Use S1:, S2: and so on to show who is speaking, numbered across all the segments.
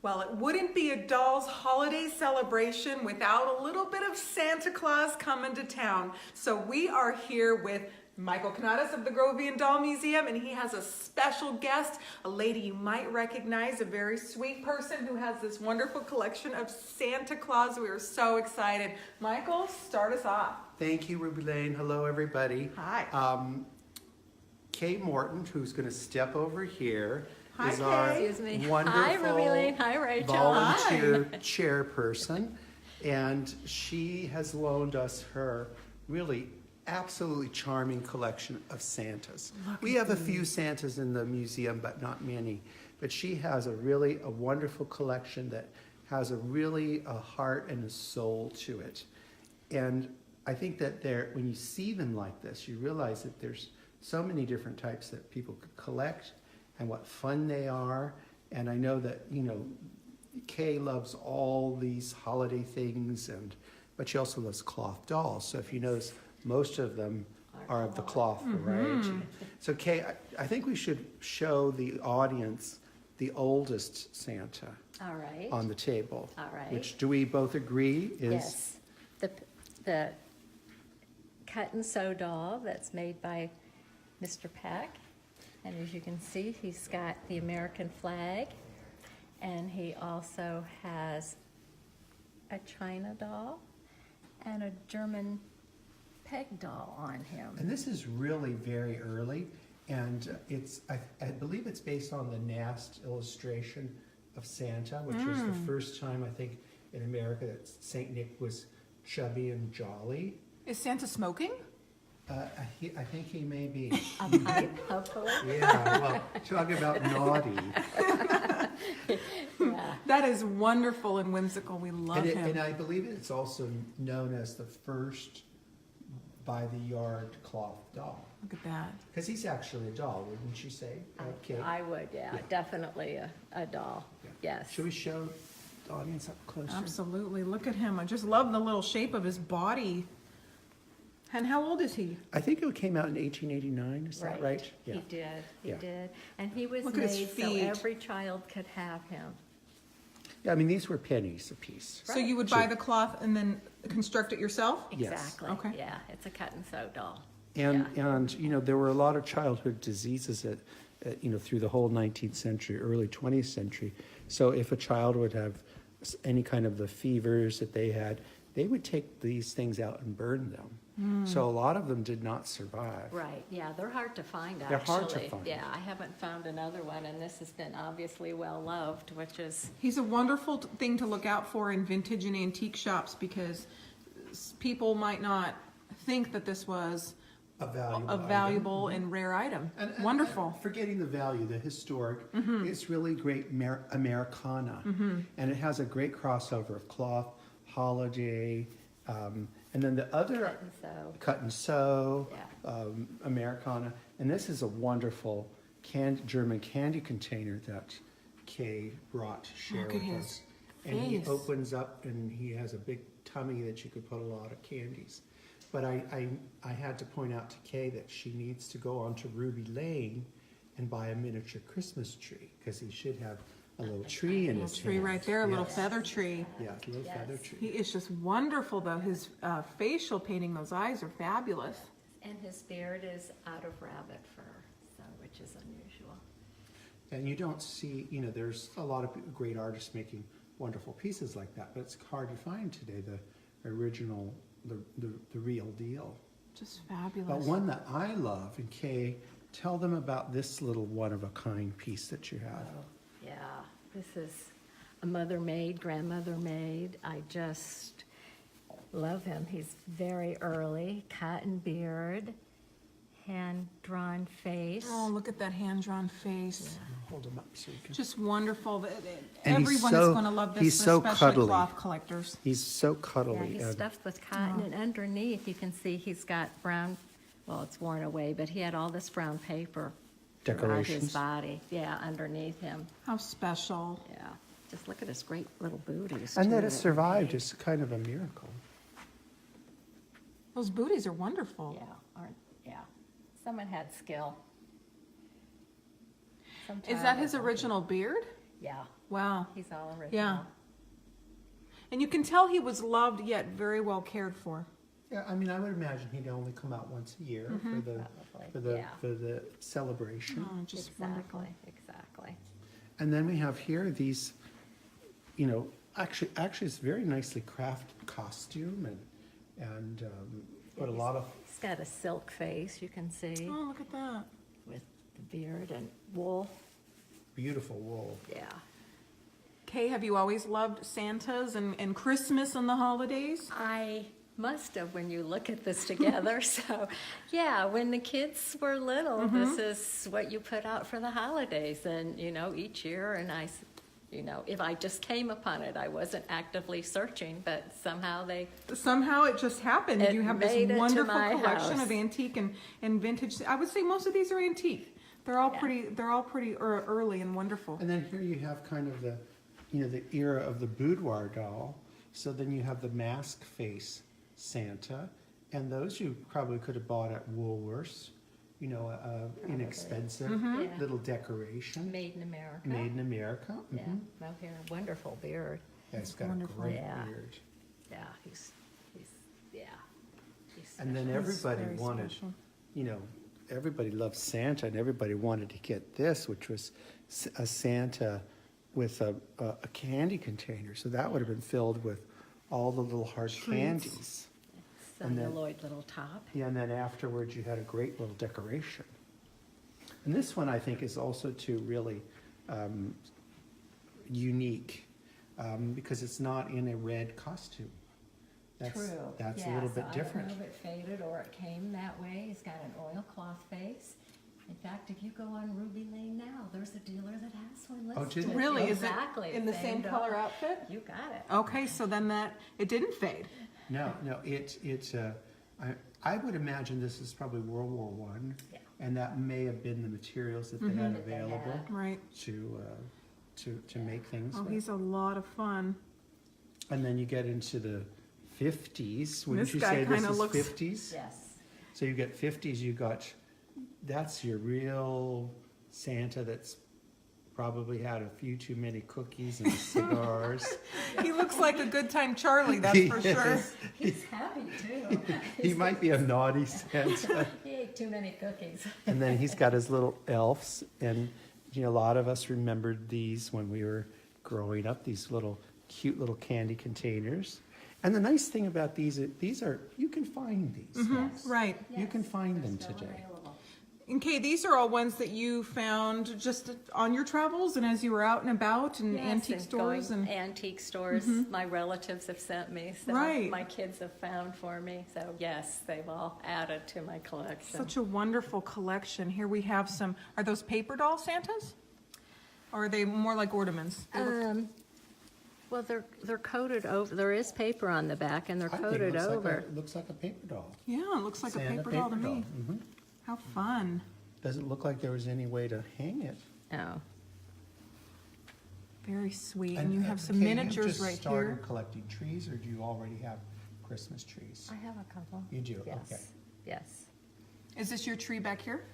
S1: Well, it wouldn't be a doll's holiday celebration without a little bit of Santa Claus coming to town. So we are here with Michael Kanadas of the Grovian Doll Museum, and he has a special guest, a lady you might recognize, a very sweet person who has this wonderful collection of Santa Claus. We are so excited. Michael, start us off.
S2: Thank you, Ruby Lane. Hello, everybody.
S1: Hi.
S2: Kay Morton, who's going to step over here,
S1: Hi,
S2: is
S1: Kay.
S2: our
S3: Excuse me.
S2: wonderful
S3: Hi, Ruby Lane. Hi, Rachel.
S2: volunteer chairperson, and she has loaned us her really absolutely charming collection of Santas. We have a few Santas in the museum, but not many. But she has a wonderful collection that has a heart and a soul to it. And I think that when you see them like this, you realize that there's so many different types that people could collect and what fun they are. And I know that, Kay loves all these holiday things, but she also loves cloth dolls. So if you notice, most of them are of the cloth variety. So Kay, I think we should show the audience the oldest Santa
S3: All right.
S2: on the table.
S3: All right.
S2: Which, do we both agree is?
S3: Yes. The cut and sew doll that's made by Mr. Peck. And as you can see, he's got the American flag. And he also has a China doll and a German peg doll on him.
S2: And this is really very early, and I believe it's based on the Nast illustration of Santa, which was the first time, I think, in America that Saint Nick was chubby and jolly.
S1: Is Santa smoking?
S2: I think he may be.
S3: A pipe, hopefully.
S2: Yeah, well, talking about naughty.
S3: Yeah.
S1: That is wonderful and whimsical. We love him.
S2: And I believe it's also known as the first by-the-yard cloth doll.
S1: Look at that.
S2: Because he's actually a doll, wouldn't you say? Okay.
S3: I would, yeah. Definitely a doll.
S2: Yeah.
S3: Yes.
S2: Should we show the audience up closer?
S1: Absolutely. Look at him. I just love the little shape of his body. And how old is he?
S2: I think it came out in 1889, is that right? Yeah.
S3: He did. He
S2: Yeah.
S3: did. And he was
S1: Look at his
S3: made so
S1: feet.
S3: every child could have him.
S2: Yeah, I mean, these were pennies a piece.
S1: So you would buy the cloth and then construct it yourself?
S2: Yes.
S3: Exactly.
S1: Okay.
S3: Yeah, it's a cut and sew doll.
S2: And
S3: Yeah.
S2: there were a lot of childhood diseases through the whole 19th century, early 20th century. So if a child would have any kind of the fevers that they had, they would take these things out and burn them. So a lot of them did not survive.
S3: Right, yeah, they're hard to find,
S2: They're
S3: actually.
S2: hard to find.
S3: Yeah, I haven't found another one, and this has been obviously well-loved, which is,
S1: He's a wonderful thing to look out for in vintage and antique shops because people might not think that this was
S2: A valuable
S1: a valuable and rare item.
S2: And
S1: Wonderful.
S2: forgetting the value, the historic, it's really great Americana. And it has a great crossover of cloth, holiday, and then the other
S3: cut and sew.
S2: cut and sew,
S3: Yeah.
S2: Americana. And this is a wonderful German candy container that Kay brought to share
S1: Look at
S2: with
S1: his
S2: us. And he
S1: face.
S2: opens up and he has a big tummy that you could put a lot of candies. But I had to point out to Kay that she needs to go onto Ruby Lane and buy a miniature Christmas tree because he should have a little tree in his
S1: Tree
S2: hand.
S1: right there, a little
S2: Yes.
S1: feather tree.
S2: Yeah, a little
S3: Yes.
S2: feather
S1: He
S2: tree.
S1: is just wonderful though. His facial painting, those eyes are fabulous.
S3: And his beard is out of rabbit fur, so, which is unusual.
S2: And you don't see, there's a lot of great artists making wonderful pieces like that, but it's hard to find today, the original, the real deal.
S1: Just
S2: But
S1: fabulous.
S2: one that I love, and Kay, tell them about this little one-of-a-kind piece that you have.
S3: Oh, yeah, this is a mother-made, grandmother-made. I just love him. He's very early, cotton beard, hand-drawn face.
S1: Oh, look at that hand-drawn face.
S2: Hold them up so you can.
S1: Just wonderful.
S2: And he's
S1: Everyone is
S2: so-
S1: going to love this,
S2: he's so
S1: especially
S2: cuddly.
S1: cloth collectors.
S2: He's so
S3: Yeah,
S2: cuddly.
S3: he's
S2: and
S3: stuffed with cotton, and underneath you can see he's got brown, well, it's worn away, but he had all this brown paper throughout
S2: Decorations.
S3: his body. Yeah, underneath him.
S1: How special.
S3: Yeah, just look at his great little booties.
S2: And
S3: too,
S2: that it
S3: he
S2: survived
S3: made.
S2: is kind of a miracle.
S1: Those booties are wonderful.
S3: Yeah. Someone had skill.
S1: Is that his original beard?
S3: Yeah,
S1: Wow.
S3: he's all original.
S1: Yeah. And you can tell he was loved yet very well cared for.
S2: Yeah, I mean, I would imagine he'd only come out once a year
S3: Probably, yeah.
S2: for the celebration.
S1: Oh, just wonderful.
S3: Exactly.
S2: And then we have here these, you know, actually it's very nicely crafted costume and but a lot of
S3: He's got a silk face, you can see,
S1: Oh, look at that.
S3: with the beard and wool.
S2: beautiful wool.
S3: Yeah.
S1: Kay, have you always loved Santas and Christmas and the holidays?
S3: I must have when you look at this together. So, yeah, when the kids were little, this is what you put out for the holidays. And, you know, each year, and if I just came upon it, I wasn't actively searching, but somehow
S1: Somehow it just happened.
S3: It
S1: You have
S3: made it
S1: this
S3: to
S1: wonderful
S3: my
S1: collection
S3: house.
S1: of antique and vintage. I would say most of these are antique. They're all pretty early and wonderful.
S2: And then here you have kind of the, you know, the era of the boudoir doll. So then you have the mask face Santa, and those you probably could have bought at Woolworths. You know, inexpensive
S3: Yeah.
S2: little decoration.
S3: made in America.
S2: Made in America.
S3: Yeah,
S2: Mhm.
S3: well, here, wonderful beard.
S2: Yeah, it's got
S1: wonderful.
S2: a great
S3: Yeah.
S2: beard.
S3: Yeah, he's
S2: And then
S3: special.
S2: everybody
S1: very
S2: wanted,
S1: special.
S2: you know, everybody loved Santa, and everybody wanted to get this, which was a Santa with a candy container. So that would have been filled with all the little hard candies. and then-
S3: celluloid little top.
S2: Yeah, and then afterwards you had a great little decoration. And this one I think is also too really unique because it's not in a red costume. That's a little bit different.
S3: I don't know if it faded or it came that way. He's got an oilcloth face. In fact, if you go on Ruby Lane now, there's a dealer that has one
S2: Oh,
S3: listed.
S2: do they?
S1: Really? Is it
S3: Exactly.
S1: in the same color
S3: doll.
S1: outfit?
S3: You got it.
S1: Okay, so then it didn't fade.
S2: No, I would imagine this is probably World War One,
S3: Yeah.
S2: and that may have been the materials that they had
S3: That they
S2: available
S3: had.
S1: Right.
S2: to make things.
S1: Oh,
S2: with.
S1: he's a lot of fun.
S2: And then you get into the 50s. Wouldn't
S1: This
S2: you
S1: guy
S2: say this
S1: kinda
S2: is
S1: looks-
S2: 50s?
S3: Yes.
S2: So you get 50s. That's your real Santa that's probably had a few too many cookies and cigars.
S1: He looks like a good time Charlie, that's for sure.
S2: Yes.
S3: He's happy too.
S2: He might be a naughty Santa.
S3: He ate too many cookies.
S2: And then he's got his little elves, and you know, a lot of us remembered these when we were growing up. These little cute little candy containers. And the nice thing about these are you can find these.
S3: Yes.
S1: Right.
S2: You can
S3: Yes,
S2: find
S3: they're
S2: them
S3: still
S2: today.
S3: available.
S1: And Kay, these are all ones that you found just on your travels and as you were out and about in
S3: Yes,
S1: antique
S3: and
S1: stores
S3: going
S1: and
S3: antique stores. My relatives have sent me. So
S1: Right.
S3: My kids have found for me. So yes, they've all added to my collection.
S1: such a wonderful collection. Here we have some, are those paper doll Santas? Or are they more like ornaments? They look-
S3: Well, they're coated over. There is paper on the back, and they're
S2: I think
S3: coated
S2: it
S3: over.
S2: looks like a paper doll.
S1: yeah, it looks like
S2: Santa
S1: a paper doll to me.
S2: Mhm.
S1: How fun.
S2: Doesn't look like there was any way to hang it.
S3: Oh,
S1: Very sweet. And you have some
S2: Kay,
S1: miniatures
S2: you just
S1: right
S2: started
S1: here.
S2: collecting trees, or do you already have Christmas trees?
S3: I have a couple.
S2: You do?
S3: Yes.
S2: Okay.
S3: Yes.
S1: Is this your tree back here?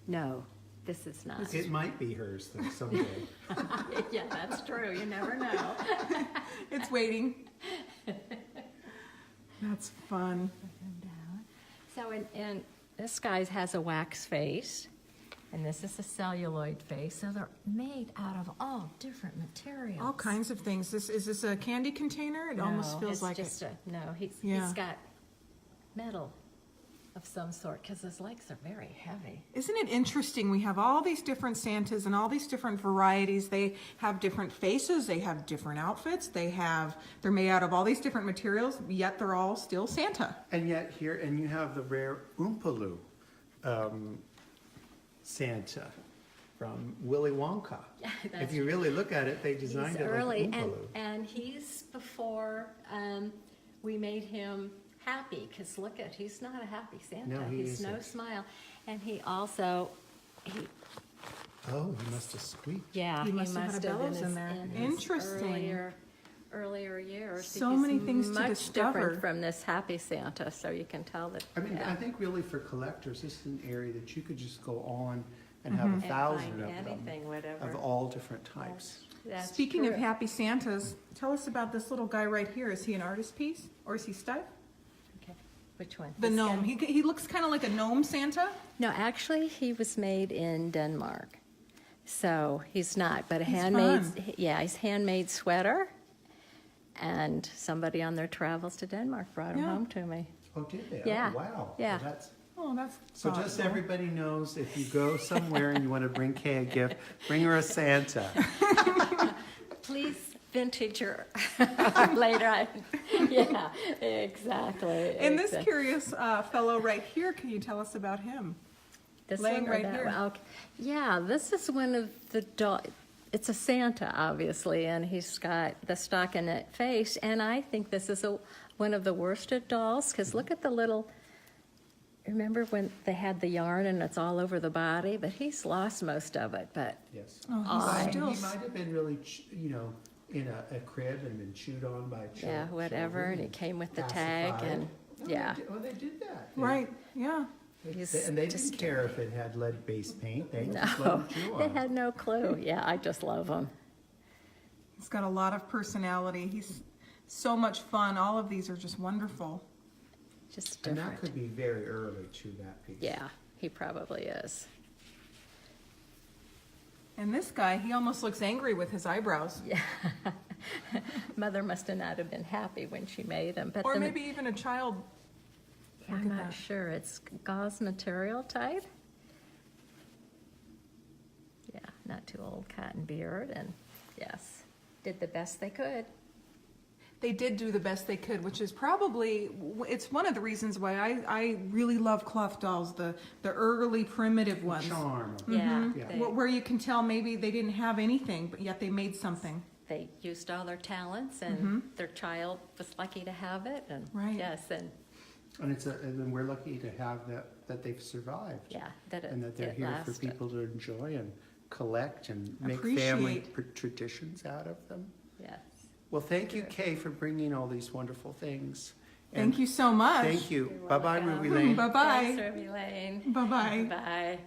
S3: No, this is not.
S2: It might be hers though someday.
S3: Yeah, that's true. You never know.
S1: It's waiting. That's fun.
S3: So, and this guy has a wax face, and this is a celluloid face. So they're made out of all different materials.
S1: All kinds of things. Is this a candy container? It almost
S3: No,
S1: feels
S3: it's
S1: like
S3: just
S1: it.
S3: no.
S1: Yeah.
S3: He's got metal of some sort because his legs are very heavy.
S1: Isn't it interesting? We have all these different Santas and all these different varieties. They have different faces. They have different outfits. They're made out of all these different materials, yet they're all still Santa.
S2: And yet here, and you have the rare Oompa Santa from Willy Wonka.
S3: Yeah,
S2: If
S3: that's
S2: you really look at it, they designed
S3: He's
S2: it
S3: early,
S2: like Oompa
S3: and he's before we made him happy. Because look at, he's not a happy Santa.
S2: No, he
S3: he's no
S2: isn't.
S3: smile, and he also,
S2: Oh, he must have squeaked.
S3: yeah,
S1: He must have had a bellows in there.
S3: his
S1: Interesting.
S3: earlier years.
S1: So
S3: He's
S1: many things to
S3: much
S1: discover.
S3: different from this happy Santa, so you can tell that.
S2: I mean,
S3: yeah.
S2: I think really for collectors, this is an area that you could just go on and have
S1: Mm-hmm.
S2: a
S3: And
S2: thousand
S3: find
S2: of them,
S3: anything, whatever.
S2: of all different types.
S3: That's
S1: Speaking of
S3: true.
S1: happy Santas, tell us about this little guy right here. Is he an artist piece or is he stuck?
S3: Okay, which one?
S1: The
S3: This
S1: gnome.
S3: guy?
S1: He looks kind of like a gnome Santa.
S3: No, actually, he was made in Denmark. So he's not, but a
S1: He's
S3: handmade,
S1: fun.
S3: yeah, he's handmade sweater. And somebody on their travels to Denmark brought him
S1: Yeah.
S3: home to me.
S2: Oh, did they?
S3: Yeah.
S2: Oh, wow.
S3: Yeah.
S2: Well, that's,
S1: Oh, that's
S2: so just
S1: thoughtful.
S2: everybody knows, if you go somewhere and you want to bring Kay a gift, bring her a Santa.
S3: Please vintage her later. Yeah, exactly.
S1: And this
S3: exactly.
S1: curious fellow right here, can you tell us about him?
S3: This
S1: laying
S3: one or
S1: right
S3: that
S1: here.
S3: one? Okay. Yeah, this is one of the it's a Santa, obviously, and he's got the stockinette face, and I think this is one of the worsted dolls, because look at the little, remember when they had the yarn and it's all over the body? But he's lost most of it, but
S2: Yes.
S1: Oh, he's
S3: I-
S1: still.
S2: He might have been really, in a crib and been chewed on by children.
S3: yeah, whatever, and he came with the
S2: pacified.
S3: tag, and
S2: No,
S3: yeah.
S2: they did that.
S1: Right, yeah.
S2: And they didn't care if it had lead-based paint. They just let
S3: No,
S2: them chew
S3: they
S2: on it.
S3: had no clue. Yeah, I just love him.
S1: He's got a lot of personality. He's so much fun. All of these are just wonderful.
S3: Just
S2: And
S3: different.
S2: that could be very early to that piece.
S3: Yeah, he probably is.
S1: And this guy, he almost looks angry with his eyebrows.
S3: Yeah. Mother must have not have been happy when she made him. But
S1: Or
S3: the-
S1: maybe even a child. Look
S3: I'm
S1: at
S3: not
S1: that.
S3: sure. It's gauze material type. Yeah, not too old, cotton beard, and yes, did the best they could.
S1: They did do the best they could, which is probably, it's one of the reasons why I really love cloth dolls, the early primitive
S2: The
S1: ones.
S2: charm.
S3: Yeah,
S2: Yeah.
S3: they,
S1: Where you can tell maybe they didn't have anything, but yet they made something.
S3: they used all their talents, and their child was lucky to have it, and
S1: Right.
S3: yes, and
S2: And and we're lucky to have that they've survived.
S3: yeah, that it,
S2: And that they're
S3: it
S2: here for
S3: lasted.
S2: people to enjoy and collect and make family
S1: Appreciate.
S2: traditions out of them.
S3: Yes.
S2: Well, thank you, Kay, for bringing all these wonderful things.
S1: Thank you so much.
S2: Thank you.
S3: You're
S2: Bye-bye,
S3: welcome.
S2: Ruby Lane.
S1: Bye-bye.
S3: Thanks, Ruby Lane.
S1: Bye-bye.
S3: Bye.